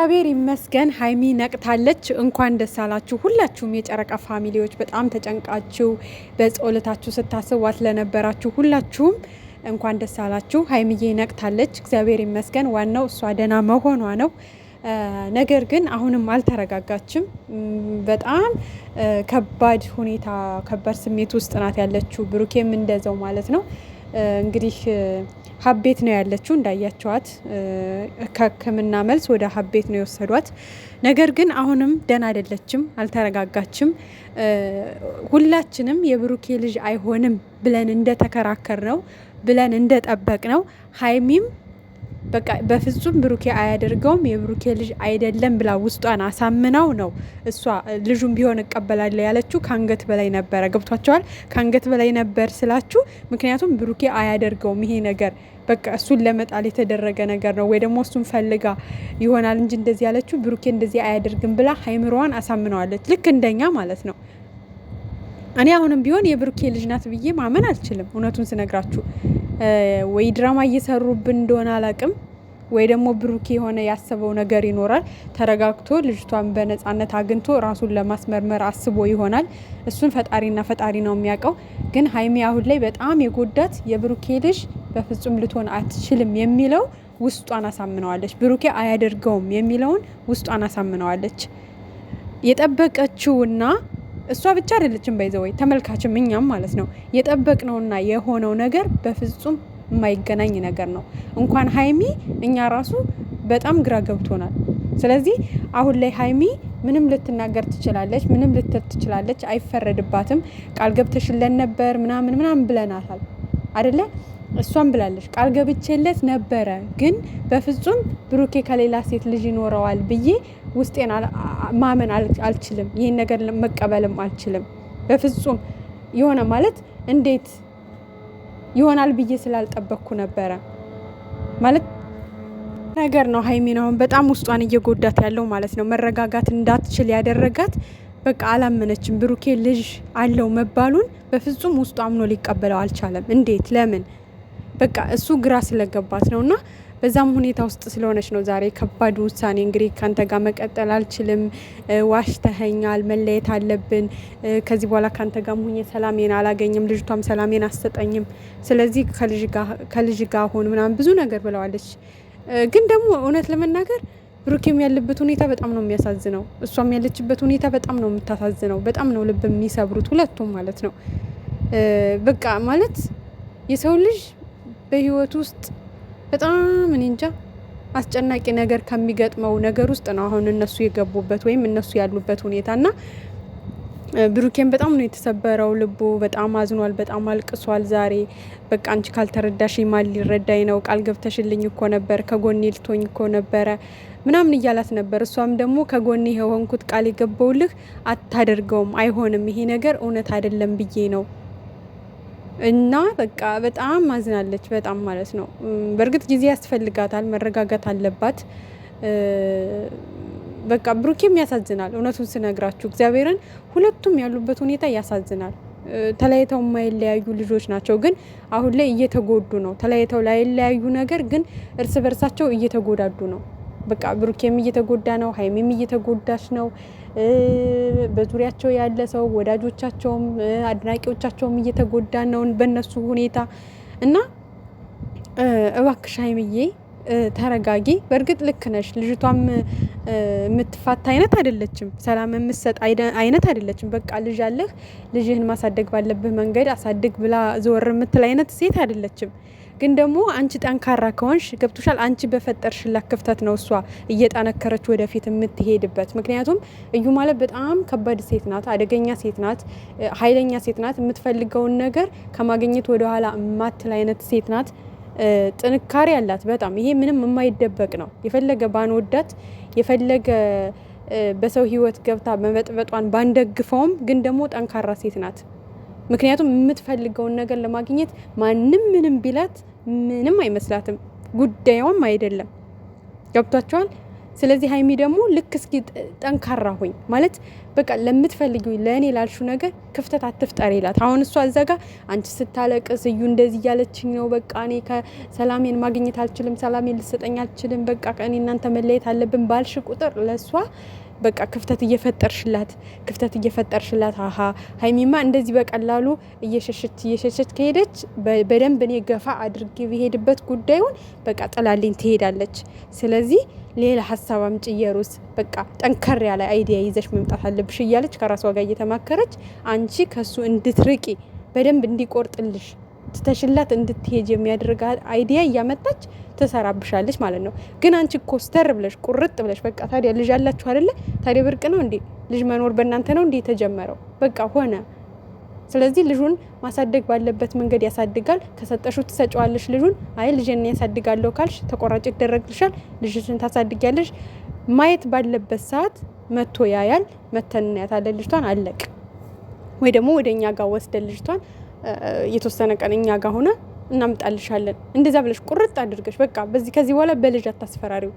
እግዚአብሔር ይመስገን ሀይሚ ነቅታለች። እንኳን ደስ አላችሁ ሁላችሁም የጨረቃ ፋሚሊዎች፣ በጣም ተጨንቃችሁ በጸሎታችሁ ስታስቧት ለነበራችሁ ሁላችሁም እንኳን ደስ አላችሁ። ሀይሚዬ ነቅታለች። እግዚአብሔር ይመስገን። ዋናው እሷ ደህና መሆኗ ነው። ነገር ግን አሁንም አልተረጋጋችም። በጣም ከባድ ሁኔታ፣ ከባድ ስሜት ውስጥ ናት ያለችው። ብሩኬም እንደዛው ማለት ነው። እንግዲህ ሀቤት ነው ያለችው እንዳያቸዋት፣ ከሕክምና መልስ ወደ ሀቤት ነው የወሰዷት። ነገር ግን አሁንም ደህና አይደለችም፣ አልተረጋጋችም። ሁላችንም የብሩኬ ልጅ አይሆንም ብለን እንደተከራከር ነው ብለን እንደጠበቅ ነው ሀይሚም በቃ በፍጹም ብሩኬ አያደርገውም የብሩኬ ልጅ አይደለም ብላ ውስጧን አሳምናው ነው እሷ ልጁን ቢሆን እቀበላለሁ ያለችው። ከአንገት በላይ ነበረ። ገብቷቸዋል። ከአንገት በላይ ነበር ስላችሁ፣ ምክንያቱም ብሩኬ አያደርገውም ይሄ ነገር በቃ እሱን ለመጣል የተደረገ ነገር ነው፣ ወይ ደግሞ እሱን ፈልጋ ይሆናል እንጂ እንደዚህ ያለችው ብሩኬ እንደዚህ አያደርግም ብላ ሀይምሮዋን አሳምነዋለች። ልክ እንደኛ ማለት ነው። እኔ አሁንም ቢሆን የብሩኬ ልጅ ናት ብዬ ማመን አልችልም። እውነቱን ስነግራችሁ ወይ ድራማ እየሰሩብን እንደሆነ አላቅም፣ ወይ ደግሞ ብሩኬ የሆነ ያሰበው ነገር ይኖራል። ተረጋግቶ ልጅቷን በነጻነት አግኝቶ ራሱን ለማስመርመር አስቦ ይሆናል። እሱን ፈጣሪና ፈጣሪ ነው የሚያውቀው። ግን ሀይሚ አሁን ላይ በጣም የጎዳት የብሩኬ ልጅ በፍጹም ልትሆን አትችልም የሚለው ውስጧን አሳምነዋለች። ብሩኬ አያደርገውም የሚለውን ውስጧን አሳምነዋለች። የጠበቀችውና እሷ ብቻ አይደለችም ባይዘወይ ተመልካችም እኛም ማለት ነው የጠበቅነውና የሆነው ነገር በፍጹም የማይገናኝ ነገር ነው። እንኳን ሀይሚ እኛ ራሱ በጣም ግራ ገብቶናል። ስለዚህ አሁን ላይ ሀይሚ ምንም ልትናገር ትችላለች፣ ምንም ልትል ትችላለች፣ አይፈረድባትም። ቃል ገብተሽለን ነበር ምናምን ብለናታል አይደለ? እሷም ብላለች ቃል ገብቼለት ነበረ፣ ግን በፍጹም ብሩኬ ከሌላ ሴት ልጅ ይኖረዋል ብዬ ውስጤን ማመን አልችልም። ይህን ነገር መቀበልም አልችልም በፍጹም። የሆነ ማለት እንዴት ይሆናል ብዬ ስላልጠበቅኩ ነበረ ማለት ነገር ነው። ሀይሚን አሁን በጣም ውስጧን እየጎዳት ያለው ማለት ነው። መረጋጋት እንዳትችል ያደረጋት በቃ አላመነችም። ብሩኬ ልጅ አለው መባሉን በፍጹም ውስጡ አምኖ ሊቀበለው አልቻለም። እንዴት ለምን? በቃ እሱ ግራ ስለገባት ነው። እና በዛም ሁኔታ ውስጥ ስለሆነች ነው ዛሬ ከባድ ውሳኔ እንግዲህ ካንተ ጋር መቀጠል አልችልም፣ ዋሽተኸኛል፣ መለየት አለብን፣ ከዚህ በኋላ ካንተ ጋር ሁኜ ሰላሜን አላገኝም፣ ልጅቷም ሰላሜን አሰጠኝም፣ ስለዚህ ከልጅ ጋር ሆን ምናምን ብዙ ነገር ብለዋለች። ግን ደግሞ እውነት ለመናገር ብሩኬም ያለበት ሁኔታ በጣም ነው የሚያሳዝነው፣ እሷም ያለችበት ሁኔታ በጣም ነው የምታሳዝነው። በጣም ነው ልብ የሚሰብሩት ሁለቱም ማለት ነው። በቃ ማለት የሰው ልጅ በህይወት ውስጥ በጣም እኔ እንጃ አስጨናቂ ነገር ከሚገጥመው ነገር ውስጥ ነው አሁን እነሱ የገቡበት ወይም እነሱ ያሉበት ሁኔታ። እና ብሩኬን በጣም ነው የተሰበረው ልቡ፣ በጣም አዝኗል፣ በጣም አልቅሷል ዛሬ። በቃ አንቺ ካልተረዳሽ ማን ሊረዳኝ ነው? ቃል ገብተሽልኝ እኮ ነበር፣ ከጎኔ ልትሆኝ እኮ ነበረ ምናምን እያላት ነበር። እሷም ደግሞ ከጎኔ የሆንኩት ቃል የገባውልህ አታደርገውም፣ አይሆንም፣ ይሄ ነገር እውነት አይደለም ብዬ ነው። እና በቃ በጣም አዝናለች፣ በጣም ማለት ነው። በእርግጥ ጊዜ ያስፈልጋታል፣ መረጋጋት አለባት። በቃ ብሩኬም ያሳዝናል። እውነቱን ስነግራችሁ እግዚአብሔርን ሁለቱም ያሉበት ሁኔታ ያሳዝናል። ተለያይተው የማይለያዩ ልጆች ናቸው፣ ግን አሁን ላይ እየተጎዱ ነው። ተለያይተው ላይለያዩ ነገር ግን እርስ በርሳቸው እየተጎዳዱ ነው። በቃ ብሩኬም እየተጎዳ ነው፣ ሀይሚም እየተጎዳች ነው። በዙሪያቸው ያለ ሰው ወዳጆቻቸውም አድናቂዎቻቸውም እየተጎዳ ነው በእነሱ ሁኔታ። እና እባክሽ ሀይሚዬ ተረጋጊ። በእርግጥ ልክ ነሽ። ልጅቷም የምትፋታ አይነት አይደለችም፣ ሰላም የምትሰጥ አይነት አይደለችም። በቃ ልጅ አለህ፣ ልጅህን ማሳደግ ባለብህ መንገድ አሳድግ ብላ ዘወር የምትል አይነት ሴት አይደለችም። ግን ደግሞ አንቺ ጠንካራ ከሆንሽ ገብቶሻል። አንቺ በፈጠርሽላት ክፍተት ነው እሷ እየጠነከረች ወደፊት የምትሄድበት። ምክንያቱም እዩ ማለት በጣም ከባድ ሴት ናት፣ አደገኛ ሴት ናት፣ ኃይለኛ ሴት ናት። የምትፈልገውን ነገር ከማግኘት ወደኋላ የማትል አይነት ሴት ናት። ጥንካሬ ያላት በጣም ይሄ ምንም የማይደበቅ ነው። የፈለገ ባንወዳት የፈለገ በሰው ህይወት ገብታ መበጥበጧን ባንደግፈውም ግን ደግሞ ጠንካራ ሴት ናት። ምክንያቱም የምትፈልገውን ነገር ለማግኘት ማንም ምንም ቢላት ምንም አይመስላትም፣ ጉዳዩም አይደለም። ገብቷቸዋል። ስለዚህ ሀይሚ ደግሞ ልክ እስኪ ጠንካራ ሆኝ ማለት በቃ ለምትፈልጊው ለእኔ ላልሹ ነገር ክፍተት አትፍጠር ይላት። አሁን እሷ እዛ ጋር አንቺ ስታለቅስ እዩ እንደዚህ እያለችኝ ነው፣ በቃ እኔ ከሰላሜን ማግኘት አልችልም፣ ሰላሜን ልሰጠኝ አልችልም፣ በቃ እኔ እናንተ መለየት አለብን ባልሽ ቁጥር ለእሷ በቃ ክፍተት እየፈጠርሽላት አሀ ሀይሚማ እንደዚህ በቀላሉ እየሸሸች ከሄደች በደንብ እኔ ገፋ አድርጌ ብሄድበት ጉዳዩን በቃ ጥላልኝ ትሄዳለች። ስለዚህ ሌላ ሀሳብ አምጪ የሩስ በቃ ጠንከር ያለ አይዲያ ይዘሽ መምጣት አለብሽ እያለች ከራሷ ጋር እየተማከረች አንቺ ከሱ እንድትርቂ በደንብ እንዲቆርጥልሽ ትተሽላት እንድትሄጅ የሚያደርግ አይዲያ እያመጣች ትሰራብሻለች ማለት ነው። ግን አንቺ ኮስተር ብለሽ ቁርጥ ብለሽ በቃ ታዲያ ልጅ አላችሁ አይደለ? ታዲያ ብርቅ ነው እንዴ? ልጅ መኖር በእናንተ ነው እንዴ የተጀመረው? በቃ ሆነ። ስለዚህ ልጁን ማሳደግ ባለበት መንገድ ያሳድጋል። ከሰጠሹ ትሰጪዋለሽ ልጁን። አይ ልጅን ያሳድጋለሁ ካልሽ ተቆራጭ ይደረግልሻል። ልጅሽን ታሳድጊያለሽ። ማየት ባለበት ሰዓት መጥቶ ያያል። መተን እናያታለን ልጅቷን አለቅ። ወይ ደግሞ ወደኛ ጋር ወስደን ልጅቷን የተወሰነ ቀን እኛ ጋር ሆነ እናምጣልሻለን። እንደዛ ብለሽ ቁርጥ አድርገሽ በቃ ከዚህ በኋላ በልጅ አታስፈራሪው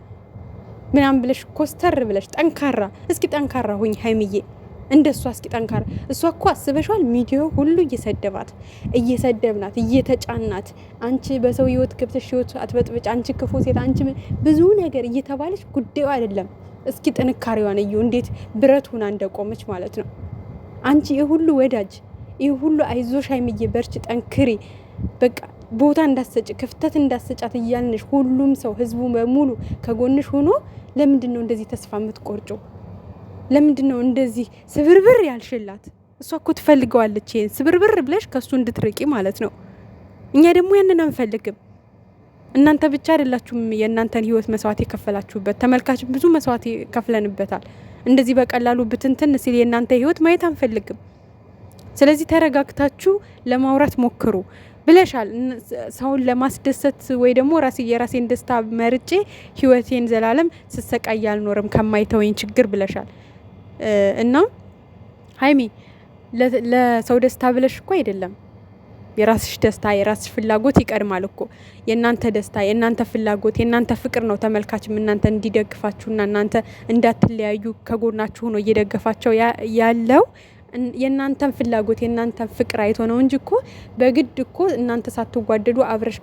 ምናምን ብለሽ ኮስተር ብለሽ ጠንካራ እስኪ ጠንካራ ሁኝ ሀይሚዬ፣ እንደሷ እስኪ ጠንካራ። እሷ እኮ አስበሽዋል? ሚዲያው ሁሉ እየሰደብናት እየተጫናት፣ አንቺ በሰው ህይወት ገብተሽ ህይወት አትበጥብጭ፣ አንቺ ክፉ ሴት፣ አንቺ ብዙ ነገር እየተባለች ጉዳዩ አይደለም። እስኪ ጥንካሬዋን እዩ እንዴት ብረት ሆና እንደቆመች ማለት ነው። አንቺ የሁሉ ወዳጅ ይህ ሁሉ አይዞሽ ሀይሚዬ በርቺ ጠንክሪ በቃ ቦታ እንዳሰጭ ክፍተት እንዳሰጫት እያልንሽ ሁሉም ሰው ህዝቡ በሙሉ ከጎንሽ ሆኖ ለምንድን ነው እንደዚህ ተስፋ የምትቆርጩ? ለምንድን ነው እንደዚህ ስብርብር ያልሽላት? እሷ እኮ ትፈልገዋለች ይሄን ስብርብር ብለሽ ከሱ እንድትርቂ ማለት ነው። እኛ ደግሞ ያንን አንፈልግም። እናንተ ብቻ አይደላችሁም የእናንተን ህይወት መስዋዕት የከፈላችሁበት፣ ተመልካች ብዙ መስዋዕት ከፍለንበታል። እንደዚህ በቀላሉ ብትንትን ሲል የእናንተ ህይወት ማየት አንፈልግም። ስለዚህ ተረጋግታችሁ ለማውራት ሞክሩ ብለሻል። ሰውን ለማስደሰት ወይ ደግሞ የራሴን ደስታ መርጬ ህይወቴን ዘላለም ስሰቃይ አልኖርም ከማይተወኝ ችግር ብለሻል። እና ሀይሚ ለሰው ደስታ ብለሽ እኮ አይደለም፣ የራስሽ ደስታ የራስሽ ፍላጎት ይቀድማል እኮ። የእናንተ ደስታ የእናንተ ፍላጎት የእናንተ ፍቅር ነው ተመልካችም እናንተ እንዲደግፋችሁና እናንተ እንዳትለያዩ ከጎናችሁ ሆኖ እየደገፋቸው ያለው የእናንተን ፍላጎት የእናንተን ፍቅር አይቶ ነው እንጂ እኮ በግድ እኮ እናንተ ሳትጓደዱ አብረሽ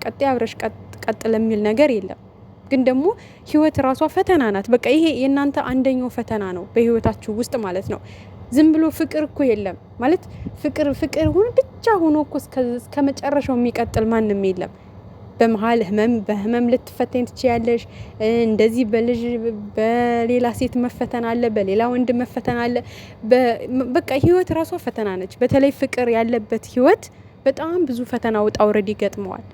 ቀጥል የሚል ነገር የለም። ግን ደግሞ ህይወት ራሷ ፈተና ናት። በቃ ይሄ የእናንተ አንደኛው ፈተና ነው በህይወታችሁ ውስጥ ማለት ነው። ዝም ብሎ ፍቅር እኮ የለም ማለት ፍቅር ሆኖ ብቻ ሆኖ እኮ እስከ መጨረሻው የሚቀጥል ማንም የለም። በመሀል በህመም ልትፈተኝ ትችያለሽ። እንደዚህ በሌላ ሴት መፈተን አለ፣ በሌላ ወንድ መፈተን አለ። በቃ ህይወት ራሷ ፈተና ነች። በተለይ ፍቅር ያለበት ህይወት በጣም ብዙ ፈተና ውጣ ውረድ ይገጥመዋል።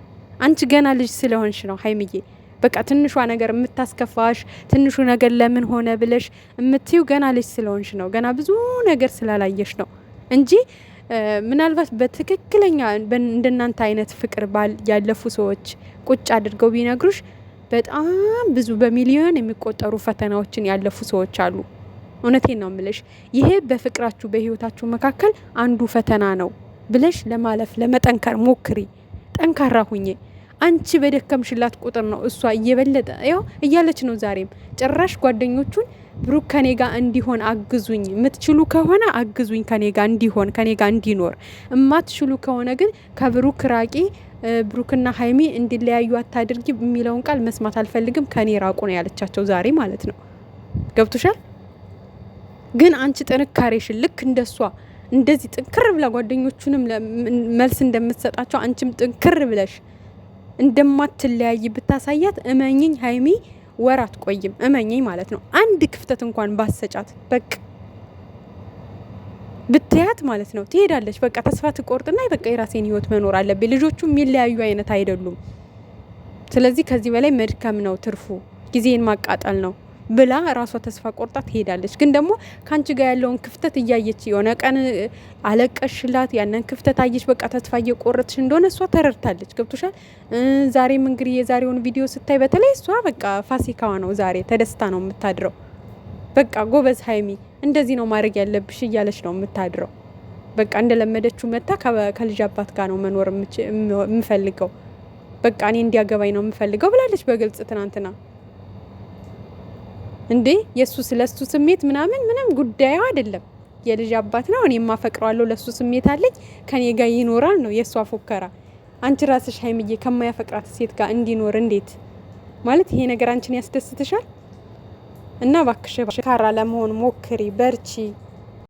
አንቺ ገና ልጅ ስለሆንሽ ነው ሀይሚዬ። በቃ ትንሿ ነገር የምታስከፋሽ ትንሹ ነገር ለምን ሆነ ብለሽ የምትዩ ገና ልጅ ስለሆንሽ ነው። ገና ብዙ ነገር ስላላየሽ ነው እንጂ ምናልባት በትክክለኛ እንደናንተ አይነት ፍቅር ያለፉ ሰዎች ቁጭ አድርገው ቢነግሩሽ በጣም ብዙ በሚሊዮን የሚቆጠሩ ፈተናዎችን ያለፉ ሰዎች አሉ። እውነቴን ነው የምልሽ። ይሄ በፍቅራችሁ በህይወታችሁ መካከል አንዱ ፈተና ነው ብለሽ ለማለፍ ለመጠንከር ሞክሪ። ጠንካራ ሁኚ። አንቺ በደከምሽላት ቁጥር ነው እሷ እየበለጠ ያው እያለች ነው። ዛሬም ጭራሽ ጓደኞቹን ብሩክ ከኔ ጋር እንዲሆን አግዙኝ፣ የምትችሉ ከሆነ አግዙኝ ከኔ ጋር እንዲሆን ከኔ ጋር እንዲኖር፣ እማትችሉ ከሆነ ግን ከብሩክ ራቂ፣ ብሩክና ሀይሚ እንዲለያዩ አታድርጊ የሚለውን ቃል መስማት አልፈልግም፣ ከኔ ራቁ ነው ያለቻቸው ዛሬ ማለት ነው። ገብቶሻል? ግን አንቺ ጥንካሬሽን ልክ እንደሷ እንደዚህ ጥንክር ብላ ጓደኞቹንም መልስ እንደምትሰጣቸው አንቺም ጥንክር ብለሽ እንደማትለያይ ብታሳያት እመኝኝ ሀይሚ ወር አትቆይም። እመኝኝ ማለት ነው። አንድ ክፍተት እንኳን ባሰጫት በቃ ብትያት ማለት ነው ትሄዳለች። በቃ ተስፋ ትቆርጥና በቃ የራሴን ህይወት መኖር አለብኝ፣ ልጆቹ የሚለያዩ አይነት አይደሉም፣ ስለዚህ ከዚህ በላይ መድከም ነው ትርፉ፣ ጊዜን ማቃጠል ነው ብላ ራሷ ተስፋ ቆርጣ ትሄዳለች። ግን ደግሞ ካንቺ ጋር ያለውን ክፍተት እያየች የሆነ ቀን አለቀሽላት፣ ያንን ክፍተት አየች፣ በቃ ተስፋ እየቆረጥሽ እንደሆነ እሷ ተረድታለች። ገብቶሻል? ዛሬም እንግዲህ የዛሬውን ቪዲዮ ስታይ በተለይ እሷ በቃ ፋሲካዋ ነው ዛሬ፣ ተደስታ ነው የምታድረው። በቃ ጎበዝ ሀይሚ እንደዚህ ነው ማድረግ ያለብሽ እያለች ነው የምታድረው። በቃ እንደለመደችው መታ ከልጅ አባት ጋር ነው መኖር የምፈልገው፣ በቃ እኔ እንዲያገባኝ ነው የምፈልገው ብላለች በግልጽ ትናንትና። እንዴ የሱ ስለሱ ስሜት ምንም ጉዳዩ አይደለም። የልጅ አባት ነው። እኔ ማፈቅረዋለሁ፣ ለሱ ስሜት አለኝ፣ ከኔ ጋር ይኖራል ነው የሷ ፎከራ። አንቺ ራስሽ ሀይሚዬ ከማያፈቅራት ሴት ጋር እንዲኖር እንዴት ማለት ይሄ ነገር አንቺን ያስደስትሻል? እና ባክሽ ካራ ለመሆን ሞክሪ፣ በርቺ።